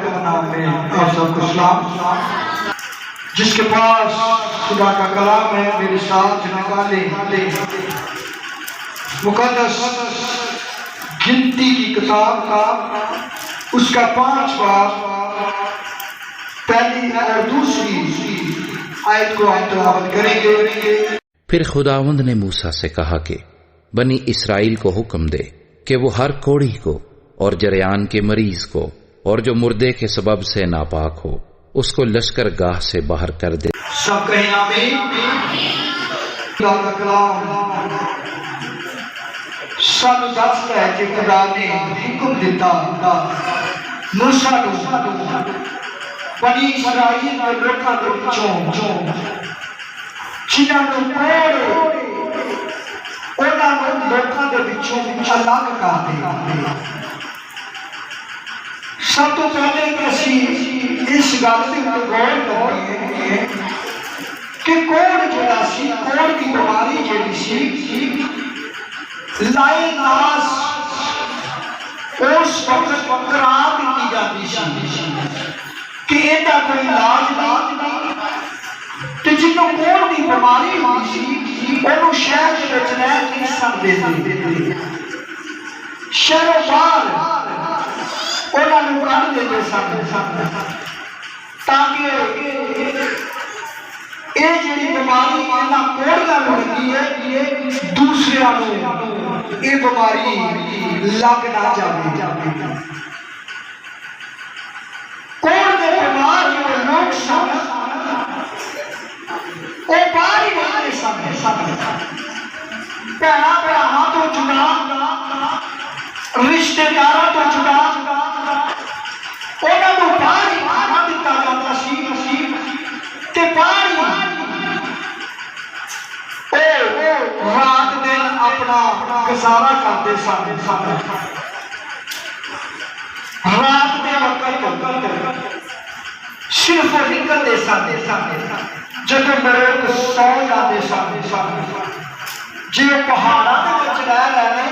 बरकत नाम में आप सबको सलाम। जिसके पास खुदा का कलाम है मेरे साथ निकाले मुकद्दस गिनती की किताब का उसका 5 बाब पहली और दूसरी आयत को आप तिलावत करेंगे। फिर खुदावंद ने मूसा से कहा कि बनी इसराइल को हुक्म दे कि वो हर कोढ़ी को और जरयान के मरीज को और जो मुर्दे के सबब से नापाक हो उसको लश्कर गाह से बाहर कर दे। सब कहें आमीन। खुदा का कलाम सानू दसदा है कि खुदा ने हुक्म दिता मूसा को बनी इसराइल के लोकां दे विचों जिन्हां नूं कोड़ उन्हां नूं लोकां दे विचों अलग कर दे। सब तो पहले असीं इस गल ते गौर करिए कि कोड़ जिहड़ा सी कोड़ की बीमारी जिहड़ी सी लाइलाज उस वक्त करार दी जाती सी कि इहदा कोई इलाज नहीं ते जिन्हों कोड़ की बीमारी होती सी उन्होंने शहर के विच रह नहीं सकते शहरों बाहर उन्होंने कढ़ देते सन ताकि ये जी बीमारी इन्होंने कोड़ियां लगी है दूसरिया ये बीमारी लग ना जाए। कोड़ के बीमार जो लोग सन वो बाहर ही नहीं सन भैन भरावां तो जुदा रिश्तेदारों तो जुदा उन्होंने बाहर ही खाना दिता जाता सी ते बाहर ही रात दिन अपना गुजारा करते सन। रात के वक्त सिर्फ निकलते सन जब लोग सौ जाते सन जे पहाड़ों के रह रहे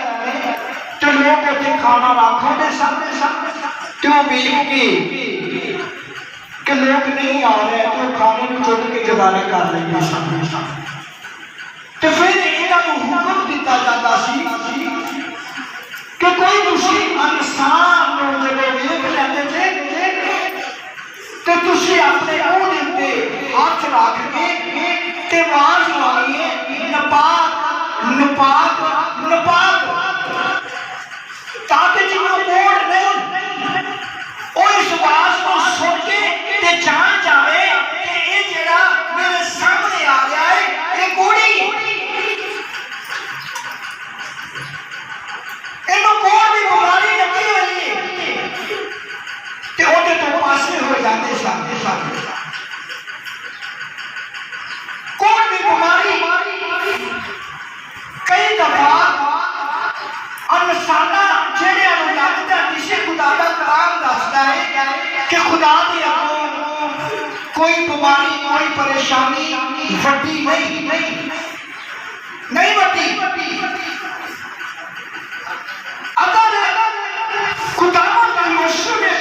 तो लोग उत्थे खाना रखते सन तो उम्मीद कि लोग नहीं आ रहे तो खाने को चुन के गुजारा कर लेंगे सन। तो फिर इन्हों हुक्म दिता जाता सी कि कोई दूसरी इंसान जब वेख लेंदे जे तो तुसी अपने मुंह दे उत्ते हाथ रख के आवाज मारिए नपाक नपाक नपाक ताकि जिन्हों कोड़ नहीं वो इस आवाज को सुन के जान जाए कि ये जेड़ा मेरे सामने आ गया है ये कोड़ी इन्हों कोड़ की बीमारी लगी हुई है तो उहदे तो पासे हो जाते सन। कोड़ की बीमारी कई दफा इंसाना जेड़े लगता किसी खुदा का कलाम दसदा है कि खुदा दी अगों कोई बीमारी कोई परेशानी वड्डी नहीं वड्डी अगर खुदावंद यीशु ने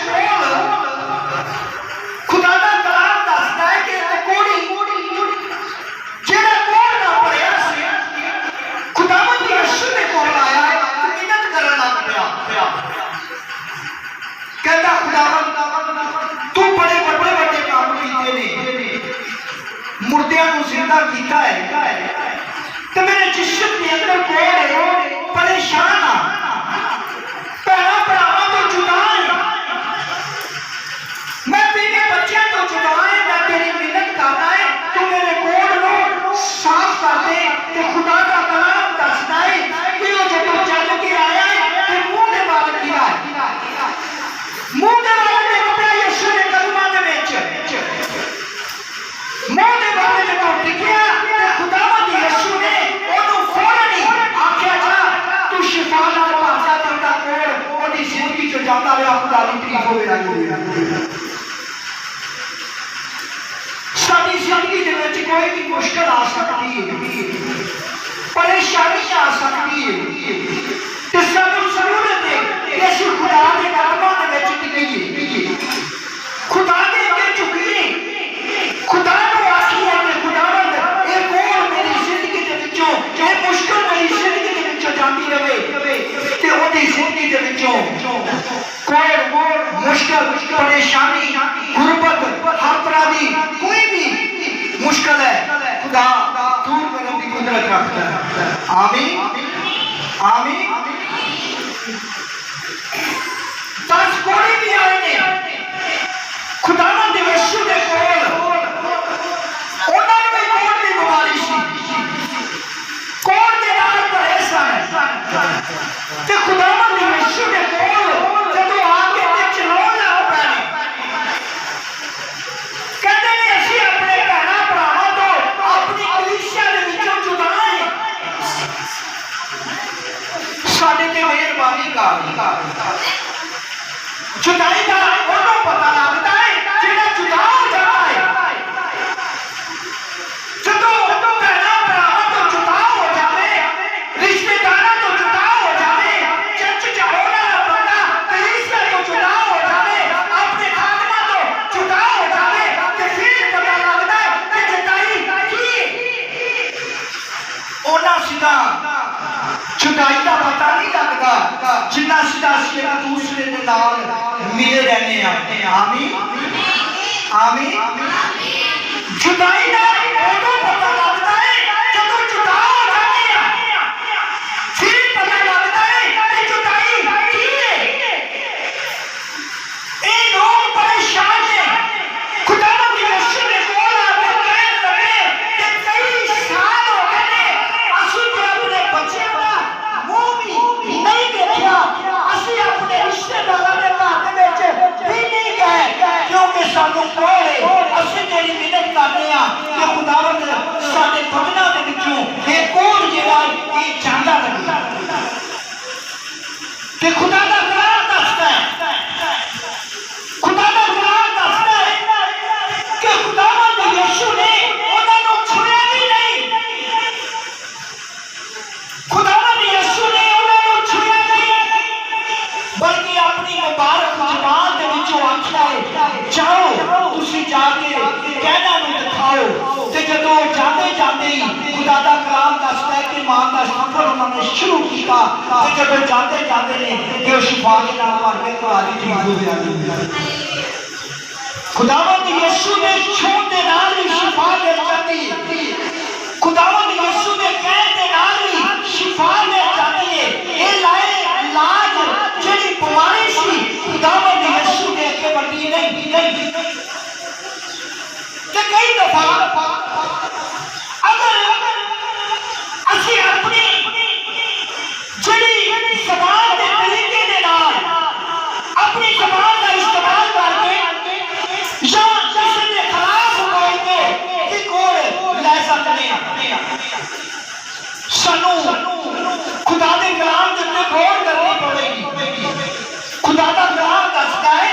खुदा का कलाम दसदा है कि कोड़ी जेड़ा कोड़ ना पड़िया सी खुदावंद यीशु ने कोल आया मिन्नत करन लग पिया कहता खुदावंद तू बड़े बड़े काम कीते ने मुर्दियां नूं जिंदा कीता है ते मेरे जिस्म के अंदर कोड़ परेशान आ भैन भरावां तो जुदा है मैं तेरे बच्चों तो जुदा है मैं तेरी मिन्नत करना है तू मेरे कोड़ नूं साफ कर दे ते खुदा का कलाम दसदा है कि वो जब चल के आया है ते मुंह दे वाल किया है मुंह दे वाल ने कपड़ा यीशु ने कलमा दे विच मुंह दे वाल जब टिकिया ते खुदावंद यीशु ने ओनू फौरन ही आख्या जा तू शिफा नाल परेशानी, गुरबत, हर तरह की कोई भी मुश्किल है खुदा दूर करने की कुदरत रखता है। आमीन आमीन। 10 कोड़े भी आए ने खुदावन दे यीशु दे कोल, उन्होंने भी कोड़ की बीमारी सी, कोड़ के नाल भरे सन ते खुदावन दे यीशु दे कोल जदों आके ते चलाउण लग पए, कहते ने असीं अपने भैणां भरावां तो अपनी कलीसिया दे विचों जुदा हैं, साडे ते मेहरबानी कर। जुदाई का उन्होंने पता लगता है जिहड़ा जुदा हो जाता है, जदों भैणां भरावां तो जुदा हो जावे, रिश्तेदारां तो जुदा हो जावे, चर्च च आउण वाला बंदा कलीसिया तो जुदा हो जावे, अपने खादमां तो जुदा हो जावे, ते फिर पता लगता है कि जुदाई की ओना सीधा जुदाई का पता नहीं लगता जिन्ना सीधा असीं एक दूसरे दे नाल मिले रहने हैं। आमीन आमीन। जुदाई का उदों पता लगता है जदों जुदा हो जाते हैं, फिर पता लगता है कि जुदाई की है। ये लोग परेशान हैं, खुदावंद यीशु दे कोल आके कहण लगे कि कई साल हो गए ने असीं ते अपने बच्चों दा मुंह भी नहीं देखा, असीं अपने रिश्तेदारां दे घर दे विच भी नहीं गए, क्योंकि सानूं कोल है। असीं तेरी मिन्नत करदे हां कि खुदावंद साडे बदनां दे विचों ये कोल जिहड़ा ये जांदा रहे। ते खुदा दा कलाम दसदा है, खुदा दा कलाम दसदा है कि खुदावंद यीशु ने उन्हां नूं छुड़िया भी नहीं, खुदावंद यीशु ने उन्हां नूं छुड़िया नहीं, बल्कि अपनी मुबारक ज़बान दे विचों आख्या है जाओ तुसीं जाके कहना नूं दिखाओ। ते जदों जांदे जांदे ही खुदा दा कलाम दसदा है कि ईमान दा सफर उन्होंने शुरू किया, ते जदों जांदे जांदे ने कि वो शिफा दे नाल भर के कुरानी ठीक हो गया। खुदावंद यीशु ने छूण दे नाल ही शिफा मिल जाती है, खुदावंद यीशु ने कहण दे नाल ही शिफा मिल जाती है। ये इलाज जिहड़ी बीमारी सी खुदावंद यीशु दे अगे वड्डी नहीं। ते कई दफा अगर असीं अपनी जिहड़ी ज़बान दे तरीके दे नाल अपनी ज़बान का इस्तेमाल करके या किसी के खिलाफ बोल के कि कोल लै सकते हैं, सानू खुदा दे कलाम दे उत्ते गौर करनी पवेगी। खुदा दा कलाम दसदा है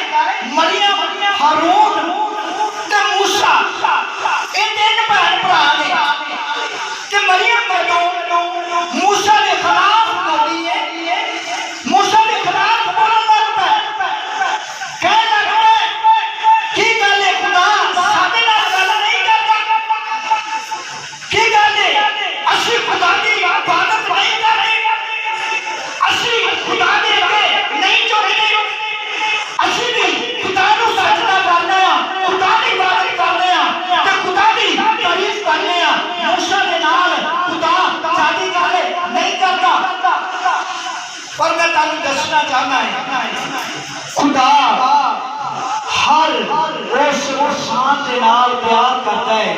मरियम, हारून ते मूसा ये 3 भैन भरा ने, ते मरियम जदों मूसा के खिलाफ बोली है, मूसा के खिलाफ बोलण लग पए, कहण लग पए की गल है खुदा साडे नाल गल नहीं करदा, की गल है असीं खुदा दी इबादत नहीं करदे, असीं खुदा दे अगे नहीं झुकदे, असीं भी खुदा नूं सजदा करदे हां, खुदा दी इबादत करदे हां ते खुदा दी तारीफ करदे हां। मूसा दे नाल खुदा साडी गल नहीं करदा। पर मैं तुहानूं दसना चाहना है खुदा हर उस इंसान के नाल प्यार करता है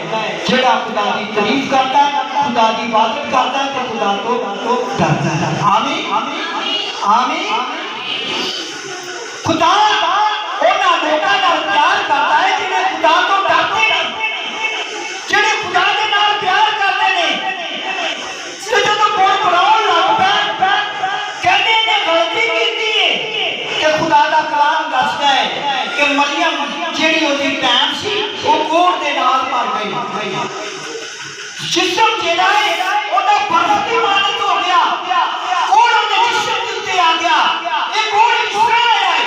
जिहड़ा खुदा की तारीफ करता है, खुदा की इबादत करता है, तो खुदा तो डरता है। आमीन आमीन। खुदा उन्हां लोकां नाल प्यार करता है जिहड़े खुदा तो डरदे ने, जिहड़े खुदा दे नाल प्यार करदे ने। ते जदों कोई बुलाउण लग पए कहंदे ने गलती कीती है कि खुदा दा कलाम दसदा है कि मरियम जिहड़ी ओहदी भैन सी ओह कोड़ दे नाल मर गई, जिस्म जिहड़ा है ओहदा बर्फ दी मानत हो गया, कोड़ ओहदे जिस्म दे उत्ते आ गया। ये कोड़ किस तरह आया है?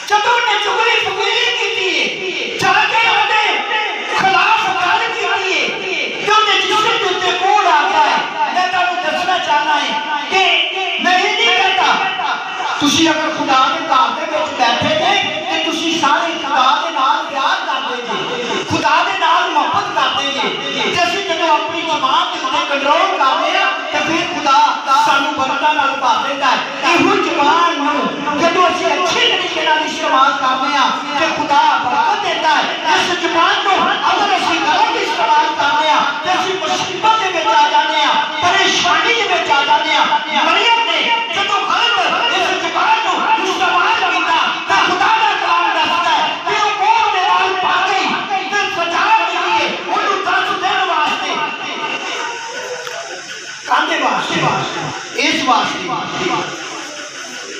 जदों उन्हें चुगली फुगली कीती है, जाके ओहदे खिलाफ गल कीती है ते ओहदे जिस्म दे उत्ते कोड़ आ गया है। मैं तुहानूं दसना चाहना है कि मैं ये नहीं कहता तुसीं अगर खुदा दे घर दे विच बैठे थे ते तुसीं बरकतां नाल भर देता है। इहो जबान नूं जदों असीं अच्छे तरीके नाल इस्तेमाल करते हैं ते खुदा बरकत देता है। इस जबान नूं अगर असीं गलत इस्तेमाल करते हैं ते असीं मुसीबत दे विच आ जाते हैं, परेशानी दे विच आ जाते हैं। मरियम ने जदों गलत इस जबान नूं इस्तेमाल कीता तां खुदा दा कलाम दसदा है कि ओह कोड़ दे नाल पा गई ते सजा मिली है ओनूं 10 दिन वास्ते। कांदे वास्ते इस वास्ते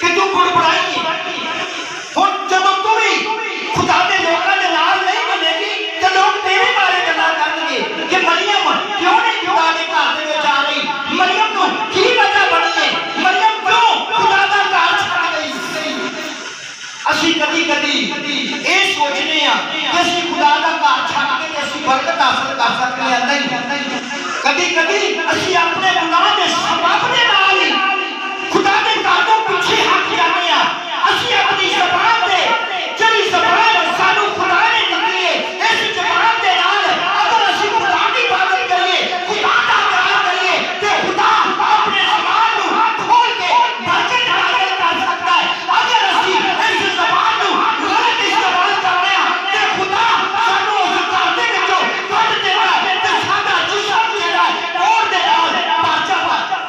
कि तू गुड़बड़ाई हुण जदों तू भी खुदा दे लोकां दे नाल नहीं मिलेगी ते लोग तेरे बारे गल्लां करनगे कि मरियम क्यों नहीं खुदा दे घर दे विच आ रही, मरियम नूं की वजह बनी है, मरियम क्यों खुदा दा घर छड्ड गई। असीं कदी-कदी ये सोचने आ कि असीं खुदा दा घर छड्ड के असीं बरकत हासिल कर सकते हैं। नहीं, कदी-कदी असीं अपने गुनाह दे सबब दे नाल ही खुदा दे घर तो पिछे हट जाते हैं। असीं अपनी ज़बान दे जिहड़ी ज़बान सानू खुदा ने दित्ती है, इस ज़बान दे नाल अगर असीं खुदा दी इबादत करिए, खुदा दा प्यार करिए ते खुदा अपने ज़बान नूं खोल के बरकत नाज़िल कर सकता है। अगर असीं इस ज़बान नूं गलत इस्तेमाल करते हैं ते खुदा सानू उस घर दे विचों कढ देता है ते साडा जिस्म जिहड़ा है ओह दे नाल भर जाता है।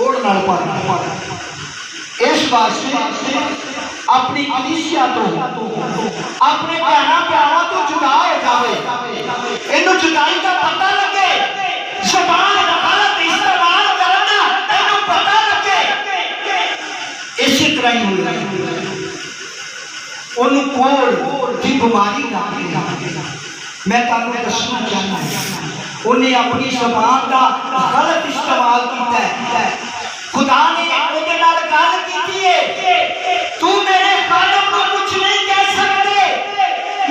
ओढ़ नाल भर इस वास्ते अपनी कलीसिया तो अपने भैणा भरावां तो जुदा हो जावे, इन्हू जुदाई का पता लगे, ज़बान गलत इस्तेमाल करना इन्हू पता लगे। इसी तरह ही होया ओनू कोड़ दी बीमारी लग। मैं तुहानू दसना चाहना उन्हें अपनी ज़बान का गलत इस्तेमाल किया है। खुदा ने उहदे नाल गल कीती है, तू मेरे खादम को कुछ नहीं कह सकते,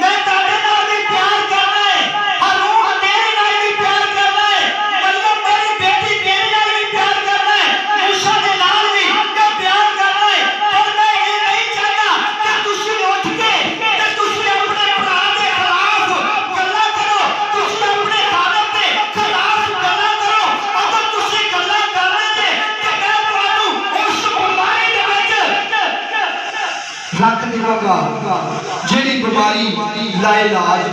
मैं तेरे नाल भी प्यार करना है, हारून तेरे नाल भी प्यार करना है, मरियम मेरी बेटी तेरे नाल भी प्यार करना है, मूसा दे नाल भी मैं प्यार करना है। पर मैं ये नहीं चाहता कि तुसी उठ के ते तुसी अपने भरा दे खिलाफ गल्लां करो, तुसी अपने खादम दे खिलाफ गल्लां करो। अगर तुसी गल्लां करने ते रख देगा जेड़ी बीमारी लाइलाज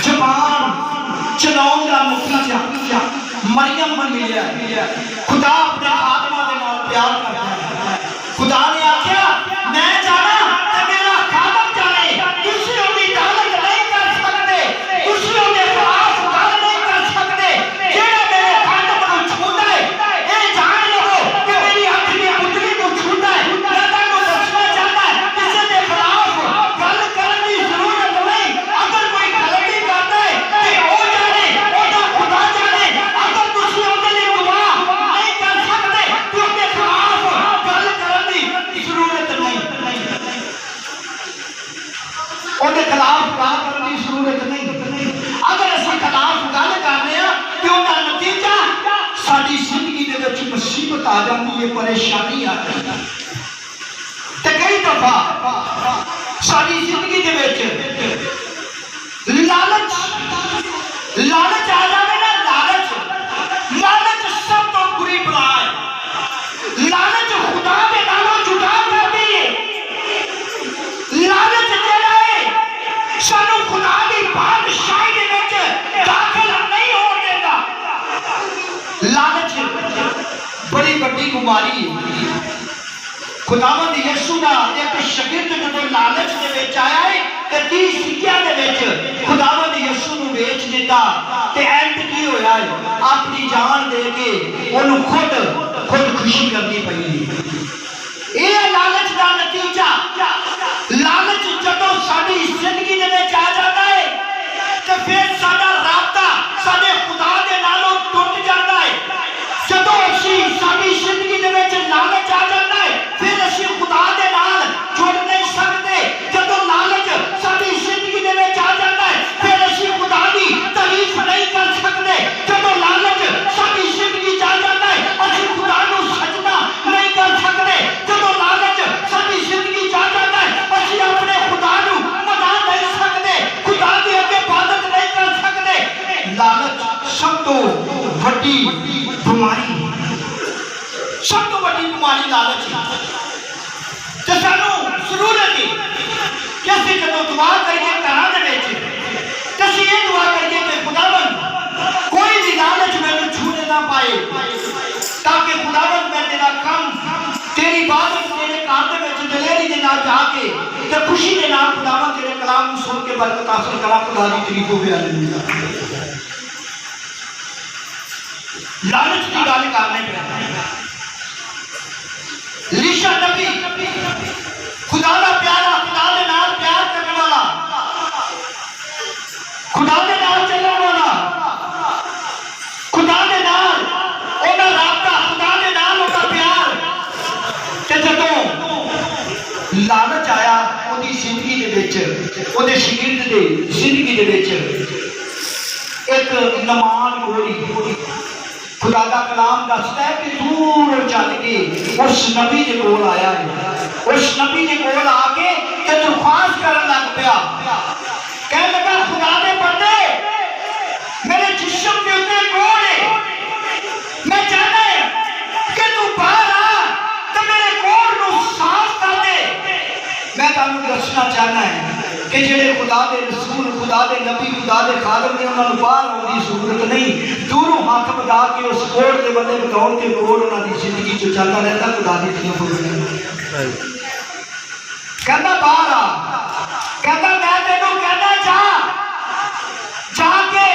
जबान चलाउण दा नतीजा मरियम नूं मिलिया। खुदा अपने आत्मा दे नाल प्यार करदा है। खुदा ने आख्या मैं जाना ते मेरा खादम जाने, तुसी उहदी दौलत नहीं कर सकते, तुसी उहदे खिलाफ गल नहीं कर सकते। जेड़ा मेरे खादम नूं छूंदा है ए जान लवो कि मेरी अख दी पुतली नूं छूंदा है। मैं तुहानू दसना चाहता किसी दे खिलाफ गल करन दी जरूरत नहीं। अगर कोई गलती करदा है ते ओ जाने, ओदा खुदा जाने। अगर तुसी उहदे लई गवाह नहीं कर सकते ते उहदे खिलाफ गल करन दी जरूरत नहीं। उहदे खिलाफ गल करन दी जरूरत नहीं। अगर असीं खिलाफ गल करने आ ते उहदा नतीजा साडी जिंदगी दे विच मुसीबत आ जाती है, परेशानी आ जाती है। ते कई दफा साडी जिंदगी दे विच लालच आ जावे ना, लालच सब तो बुरी बला है। लालच खुदा दे नालों जुदा करदी है। लालच जेड़ा है सानू खुदा दी बादशाही दे विच दाखिल नहीं होण देगा। लालच बड़ी बड़ी बीमारी है। खुदावंद यीशु दा एक शागिर्द जदों लालच दे विच आया है ते 30 सिक्कियां दे विच खुदावंद यीशु नूं बेच दिता ते एंड की होया है, अपनी जान दे के ओनू खुद खुशी करनी पई। ये लालच दा नतीजा। लालच जदों साडी जिंदगी दे विच आ जाता है ते फिर साडा राबता साडे खुदा दे नालों टुट जाता है। जदों असीं साडी जिंदगी दे विच लालच आ जाता है फिर असीं खुदा दे नाल जुड़ नहीं सकते। जदों लालच साडी जिंदगी दे विच आ जाता है फिर असीं खुदा दी तारीफ नहीं कर सकते। जदों लालच साडी जिंदगी च आ जाता है असीं खुदा नूं सजदा नहीं कर सकते। जदों लालच साडी जिंदगी च आ जाता है नाल जाके ते खुशी दे नाल खुदावंद तेरे कलाम नूं सुन के बरकत हासिल करा। खुदा दी तारीफ होवे। हालेलुया। लालच की गल करने पे लीशा नबी खुदा दा प्यारा, खुदा दे नाल प्यार करने वाला, खुदा दे नाल चलने वाला, खुदा दे नाल ओदा राबता, खुदा दे नाल ओदा प्यार। ते जदों लालच आया ओदी जिंदगी दे विच, ओदे शरीर दे जिंदगी दे विच एक नमान गोरी खुदा का कलाम दसदा है कि दूर चल के उस नबी के कोल आया है। उस नबी के कोल आके ते दरख्वास्त करन लग पिया, कह लगा खुदा दे बंदे मेरे जिस्म के उत्ते कोल है, मैं चाहता है कि तू बाहर आ ते मेरे कोल नूं साफ कर दे। मैं तुहानूं दसना चाहना है कि जेड़े खुदा दे रसूल, खुदा दे नबी, खुदा दे खादम ने उन्होंने बाहर आने की जरूरत नहीं, दूरों हाथ बढ़ा के उस कोड़ के बल्ले बताउण के कोड़ उन्होंने जिंदगी चो चलता रहता। खुदा दी तारीफ होवे। कहता बाहर आ, कहता मैं तेनों कहना जाके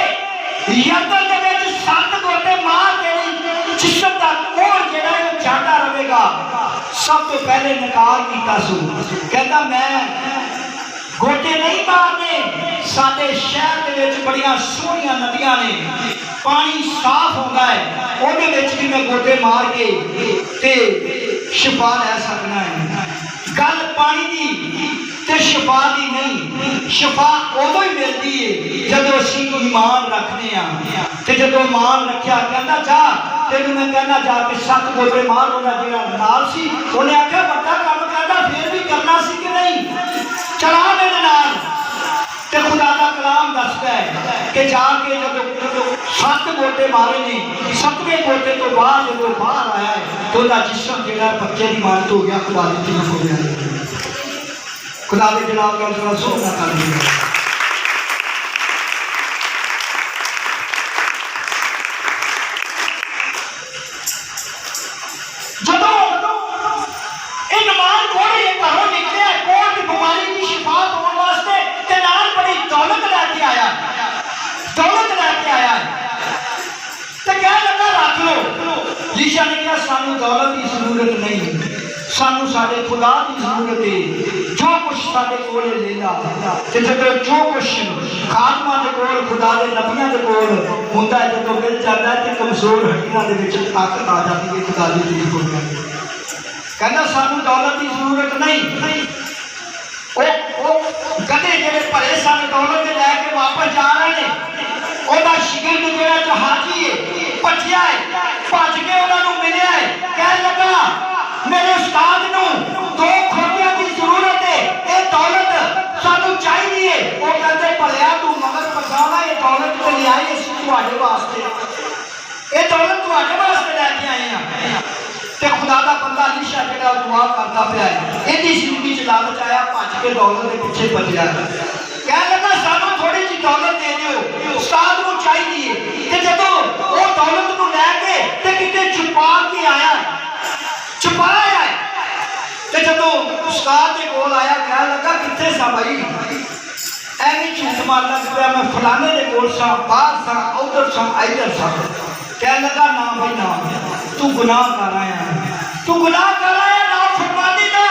यरदन दे विच 7 गोते मार तेरी जिस्म दा कोड़ जेड़ा है जाता रहेगा। सब तो पहले नकार कीता सू, कहता मैं गोटे नहीं मारने, साडे शहर दे विच बड़ियां सोहणियां नदियां ने, पानी साफ होंदा है, ओहदे विच भी मैं गोटे मार के ते शिफा लै सकना है। गल पानी दी ते शिफा दी नहीं, शिफा उदों ही मिलती है जदों असीं ईमान रखने आ। ते जदों ईमान रखिया कहंदा जा तेनू मैं कहना जाके 7 गोटे मार। ओहदा जिहड़ा नाल सी उहने आख्या बड़ा काम करदा फिर भी करना सी कि नहीं, चला मेरे नाल। ते खुदा दा कलाम दसदा है कि जाके जदों 7 गोटे मारे ने, 7वें गोटे तो बाद जदों बाहर आया है तो उहदा जिस्म जिहड़ा बच्चे दी मानत हो गया। खुदा दी तारीफ होवे। खुदा दे जलाल दा सोहना कर दिया। जदों इन नमान घोड़े घरों निकले कोड़ की बीमारी की शिफा पाने वास्ते ते नाल बड़ी दौलत लैके आया, दौलत लैके आया ते कह लगा रख लो। लीशा ने कहा सानू दौलत की जरूरत नहीं, सानू साडे खुदा की जरूरत है। जो कुछ साडे कोल ले ला। ते जदों जो कुछ खादमां दे कोल, खुदा दे नबियां दे कोल हुंदा है, जदों मिल जाता है ते कमजोर हड्डियां दे विच ताकत आ जाती है। खुदा दी तारीफ होवे। कहना सानू दौलत की जरूरत नहीं। गधे जेड़े भरे सन दौलत लैके वापस जा रहे हैं, ओहदा शिगिर्द जेड़ा जहाजी है भजिया है, भज के उन्होंने मिलिया है, कह लगा मेरे उस्ताद नूं 2 खोतियां की जरूरत है, ये दौलत सानू चाहिए। वो कहते भलिया तू मगर पछाना, ये दौलत तो ले आई असीं तुहाडे वास्ते, ये दौलत तुहाडे वास्ते लैके आए हैं। ते खुदा दा बंदा लीशा जेड़ा दुआ करदा पिया है, इहदी जिंदगी च लालच आया, भज के दौलत दे पिछे भजया, कह लगा सानू थोड़ी जी दौलत दे दिओ, उस्ताद नूं चाहिए। ते जदों वो दौलत नूं लैके ते किते छुपा के आया, छुपाया है। ते जदों उस्ताद दे कोल आया, कह लगा कित्थे सा भाई, एवें झूठ मारन लग पिया, मैं फलाने दे कोल सा, बाहर सा, उधर सा, इधर सा। कह लगा ना भाई ना, तू गुनाह कर आया, तू गुनाह कर आया, ना फरमानी दा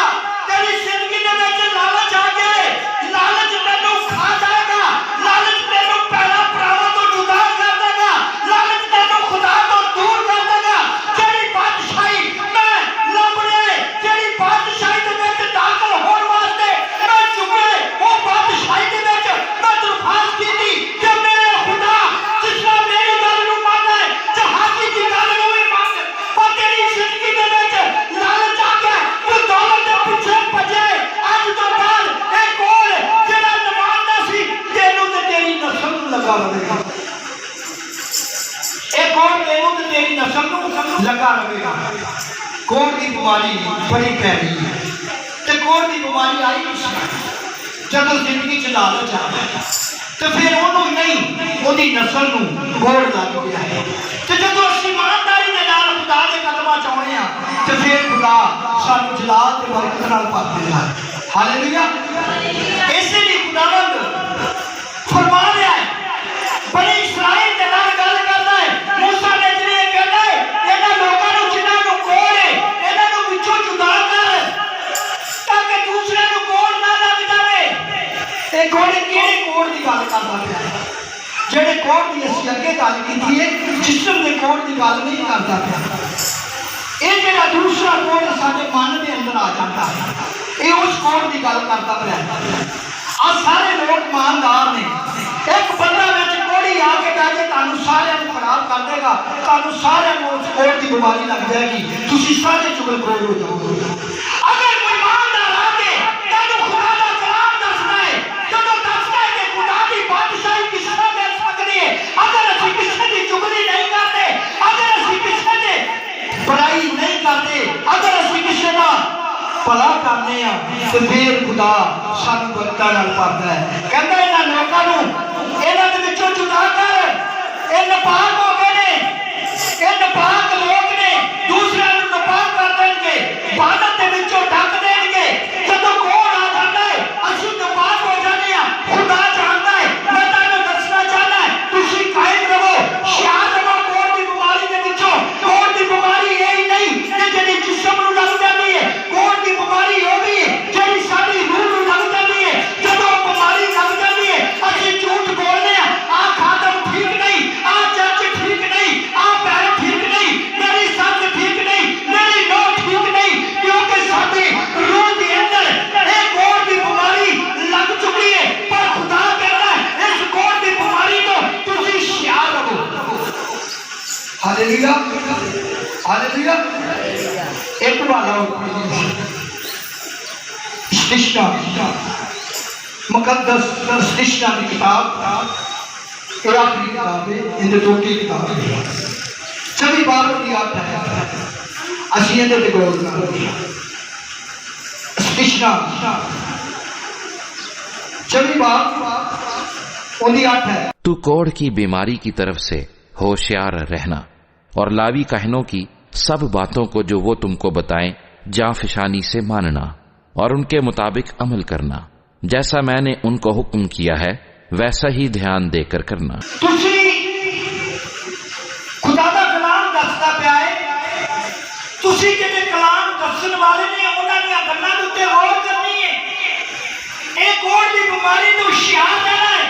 तेरी जिंदगी दे विच लालच आ गए, लालच तेनू खा जाएगा, लालच तेनू पहला भरावां तो जुदा कर देगा, लालच तेनू खुदा तो दूर कर देगा। जेड़ी बादशाही मैं लभणे, जेड़ी बादशाही दे विच दाखल होण वास्ते मैं चुके, वो बादशाही दे विच मैं दरख्वास्त कीती कि मेरे खुदा जिसने मेरी गल नूं मानना है, जहाजी दी गल नूं भी मान, पर तेरी जिंदगी दे विच लालच आ गया, तू दौलत दे पिछे भजे। अज तो बाद एक कोल जेड़ा नमाज़दा सी तेनू ते तेरी नस्ल नूं लगा रहेगा, एक कोल तेनू ते तेरी नस्ल नूं लगा रहेगा। कोल की बीमारी बड़ी पैड़ी है, ते कोल की बीमारी आई जदों जिंदगी च लालच आ गया, तो फिर उन्होंने नहीं उहदी नस्ल नूं कोल लग गया है। ते जदों असीं ईमानदारी दे नाल खुदा दे कदमां च आउणे आ, ते फिर खुदा सानू जलाल ते बरकत नाल भर देगा। हालेलुया। इसे भी खुदावंद फरमा रहा है, बड़े इस्राएल के नाल गल करदा है। मूसा ने जिहड़े कहना है इन्हां लोकां नूं जिन्हां नूं कोड़ है इन्हां नूं विचों जुदा कर ताकि दूसरे नूं कोड़ ना लग जावे। ये कोड़ किहड़े कोड़ की गल करदा पिया? जिहड़े कोड़ की असीं अगे गल कीती है, जिस्म दे कोड़ की गल नहीं करदा पिया। ये जिहड़ा दूसरा कोड़ साडे मन दे अंदर आ जाता है, ये उस कोड़ की गल करदा पिया। आ सारे लोग ईमानदार ने। एक बंदा विच कोड़ी आके बैठे तुहानूं सारिਆਂ ਨੂੰ खराब कर देगा, तुहानूं सारिਆਂ ਨੂੰ उस कोड़ की बीमारी लग जाएगी, तुसीं सारे चुगलखोर हो जाओगे। अगर कोई ईमानदार आके तुहानूं खुदा दा कलाम दसदा है, जदों दसदा है कि खुदा दी बादशाही किस तरह मिल सकदी है, अगर असीं किसी दी चुगली नहीं करते, अगर असीं किसी दे बुराई नहीं करते, अगर असीं किसी दा भला करने तो फिर खुदा सानू बरकतां नाल भरदा है। कहंदा इन्हां लोकां नूं इन्हां दे विचों जुदा कर, ये नापाक हो गए ने, ये नापाक लोग ने, दूसरे नूं नापाक कर देंगे, इबादत दे विचों ढक देंगे। जदों कोड़ आ जाता है असीं नापाक हो जाते हैं। खुदा जानता है, मैं तुहानूं दसना चाहना है, तुसीं कायम रहो, शांत रहो। कोड़ दी बीमारी दे विचों, कोड़ दी बीमारी यही नहीं कि जिहड़ी जिस्म नूं लग जाती है, कोड़ दी बीमारी हो भी जिहड़ी साडी रूह नूं लग जाती है। जदों बीमारी लग जाती है असीं झूठ बोलने आ, खादम ठीक नहीं, आ चर्च ठीक नहीं, आ पैर ठीक नहीं, मेरी सस ठीक नहीं, मेरी नौं ठीक नहीं, क्योंकि साडी रूह दे अंदर एक कोड़ दी बीमारी लग चुकी है। पर खुदा कहता है इस कोड़ दी बीमारी तो तुसीं होशियार रहो। Hallelujah, hallelujah. एक वाला स्तिष्ठा मुकद्दस स्तिष्ठा की किताब, ये आखिरी किताब है, इनके दो की किताब है, 26 बार की याद है। असीं इहदे ते गौर करांगे। स्तिष्ठा 26 बार उनकी याद है। तू कोढ़ की बीमारी की तरफ से होशियार रहना और लावी कहनों की सब बातों को जो वो तुमको बताएं जाफिशानी से मानना और उनके मुताबिक अमल करना। जैसा मैंने उनको हुक्म किया है वैसा ही ध्यान देकर करना। खुदा दा कलाम दसदा पिया है, तुसीं जिहड़े कलाम दसन वाले ने उन्हां दी गल्लां दे उत्ते गौर करनी है। ये कोड़ दी बीमारी तो होशियार रहना है।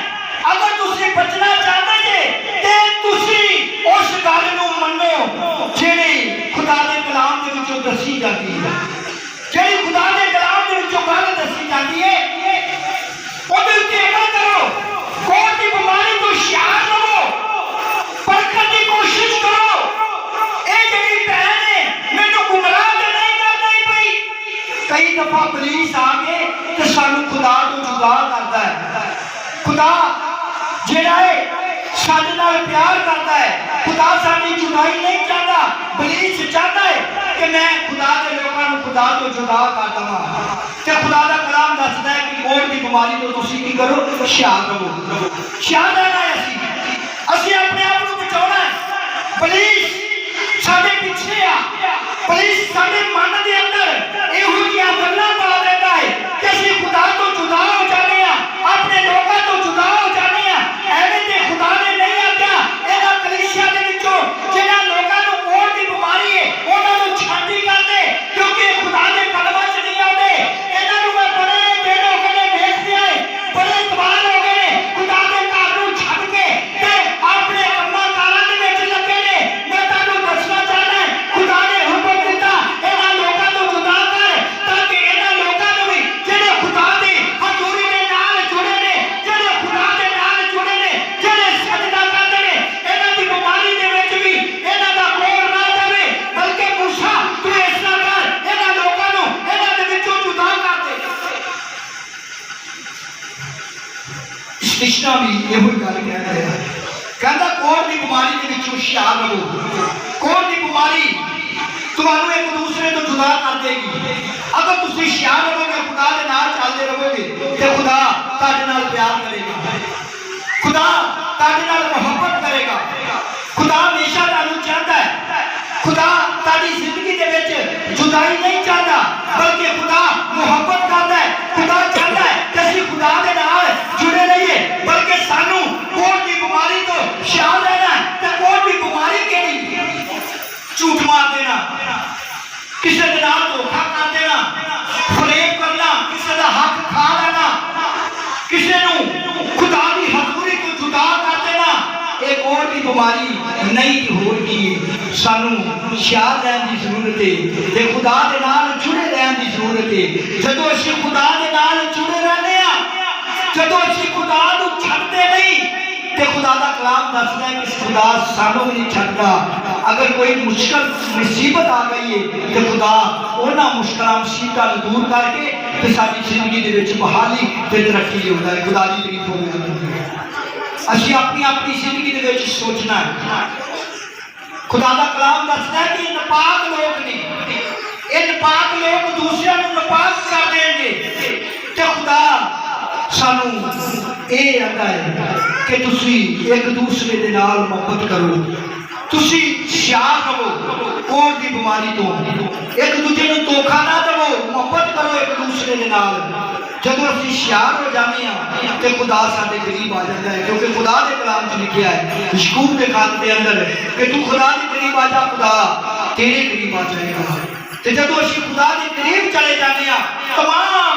अगर तुसीं बचना चाहते जे ते तुसीं उस गल नूं मन्नो जिहड़ी खुदा दे कलाम दे विचों दसी जाती है। जिहड़ी खुदा दे कलाम दे विचों गल दसी जाती है ਉਹਦੇ ਉੱਤੇ ਅਮਲ ਕਰੋ। कोड़ की बीमारी को होशियार रहो, परखण की कोशिश करो। ये जिहड़ी भैन है मैनूं गुमराह ते नहीं करदी पई। कई दफा पुलिस आके ते सानू खुदा तो जुदा करदा है। खुदा जिहड़ा है साडे नाल प्यार करदा है, खुदा साडी जुदाई नहीं चाहता। पुलिस चाहता है कि मैं खुदा के लोकां नूं खुदा तो जुदा कर दवां। ते खुदा दा कलाम दसदा है कि कोड़ की बीमारी तो तुसीं की करो, होशियार रहो। होशियार रहना है। असीं अपने आप नूं बचाउणा है। पुलिस साडे पिछे आ, पुलिस साडे मन दे अंदर इहो जिहियां गल्लां पा देंदा है कि असीं खुदा तो जुदा हो जाने आ, अपने लोकां तो जुदा हो जाने आ। एवें ते खुदा ने नहीं आख्या इन्हां कलीसिया दे विचों जिन्हां लोकां नूं कोड़ की बीमारी है उन्हां नूं छांटी कर दे, क्योंकि खुदा दे कदमां च नहीं आउंदे। इन्हां नूं मैं बड़े दिन हो गए वेखदे आए, बड़े इतवार हो गए खुदा दे घर नूं छड्ड के ते अपने कंमां कारां दे विच लगे ने। मैं तुहानूं दसना चाहना है खुदा ने हुक्म दिता इन्हां लोकां तो जुदा कर, ताकि इन्हां लोकां नूं भी जिहड़े खुदा दी हजूरी दे नाल जुड़े ने, जिहड़े खुदा दे नाल जुड़े ने, जिहड़े सजदा करदे ने, इन्हां दी बीमारी दे विच भी इन्हां दा कोड़ ना जावे। बल्कि मूसा तू इस तरह कर, इन्हां लोकां नूं इन्हां दे विचों जुदा कर दे। स्तिष्ठा भी ਇਹੋ ਗੱਲ ਕਹਿ ਰਿਹਾ ਹੈ। ਕਹਿੰਦਾ ਕੋੜ ਦੀ ਬਿਮਾਰੀ ਦੇ ਵਿੱਚ ਹੁਸ਼ਿਆਰ ਰਹੋ। ਕੋੜ ਦੀ ਬਿਮਾਰੀ ਤੁਹਾਨੂੰ ਇੱਕ ਦੂਸਰੇ ਤੋਂ ਜੁਦਾ ਕਰ ਦੇਗੀ। ਅਗਰ ਤੁਸੀਂ ਹੁਸ਼ਿਆਰ ਰਹੋਗੇ, ਖੁਦਾ ਦੇ ਨਾਲ ਚੱਲਦੇ ਰਹੋਗੇ ਤੇ ਖੁਦਾ ਤੁਹਾਡੇ ਨਾਲ ਪਿਆਰ ਕਰੇਗਾ, ਖੁਦਾ ਤੁਹਾਡੇ ਨਾਲ ਮੁਹੱਬਤ ਕਰੇਗਾ। ਖੁਦਾ ਹਮੇਸ਼ਾ ਤੁਹਾਨੂੰ ਚਾਹੁੰਦਾ ਹੈ। ਖੁਦਾ ਤੁਹਾਡੀ ਜ਼ਿੰਦਗੀ ਦੇ ਵਿੱਚ जुदाई नहीं चाहता, बल्कि खुदा मुहब्बत करता है। नाल धोखा कर देना, फरेब करना, किसी का हक खा लेना, किसी नूं खुदा की हजूरी को जुदा कर देना, एक और भी बीमारी नहीं कि होर की सानू शाद रहने की जरूरत है ते खुदा दे नाल जुड़े रहने की जरूरत है। जदों असीं खुदा दे नाल जुड़े रहने आ, जदों असीं खुदा नूं छड्डदे नहीं ते खुदा दा कलाम दसदा है कि खुदा सानू नहीं छड्डदा। अगर कोई मुश्किल मुसीबत आ गई है तो खुदा उन्हां मुश्किलां मुसीबतां नूं दूर करके ते साडी जिंदगी दे विच बहाली ते तरक्की लिआउंदा है। खुदा दी तारीफ होवे। असीं अपनी अपनी जिंदगी दे विच सोचना है। खुदा दा कलाम दसदा है कि नापाक लोग ने, ये नापाक लोग दूसरिਆਂ ਨੂੰ नापाक कर देंगे ते खुदा सानू ये आंदा है कि तुसी एक दूसरे दे नाल मोहब्बत करो, तुसी शार रहो कोड़ दी बीमारी तो, एक दूजे नूं धोखा ना दवो, मोहब्बत करो एक दूसरे दे नाल। जदों असीं शार हो जाने आ ते खुदा साडे करीब आ जाता है, क्योंकि खुदा दे कलाम च लिखिया है यशकूब दे खात दे अंदर कि तू खुदा दे करीब आ जा, खुदा तेरे करीब आ जाएगा। ते जदों असीं खुदा दे करीब चले जाने आ, तमाम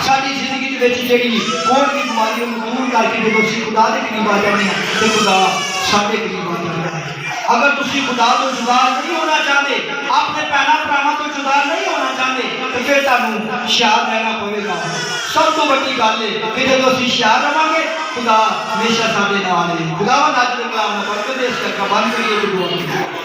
साडी जिंदगी दे विच जेहड़ी कोड़ दी बीमारी नूं दूर करके जदों असीं खुदा दे करीब आ जाने आ ते खुदा साडे करीब आ जाता है। अगर तुसी खुदा तो जुदा नहीं होना चाहते, अपने भैन भरावां तो जुदा नहीं होना चाहते, तो फिर तुहानूं शाद रहना पवेगा। सब तो बड़ी गल है कि जब असीं शाद रहांगे खुदा हमेशा साडे नाल है। खुदावंद अज दे कलाम नूं बरकत दे, इस करके बंद करिए।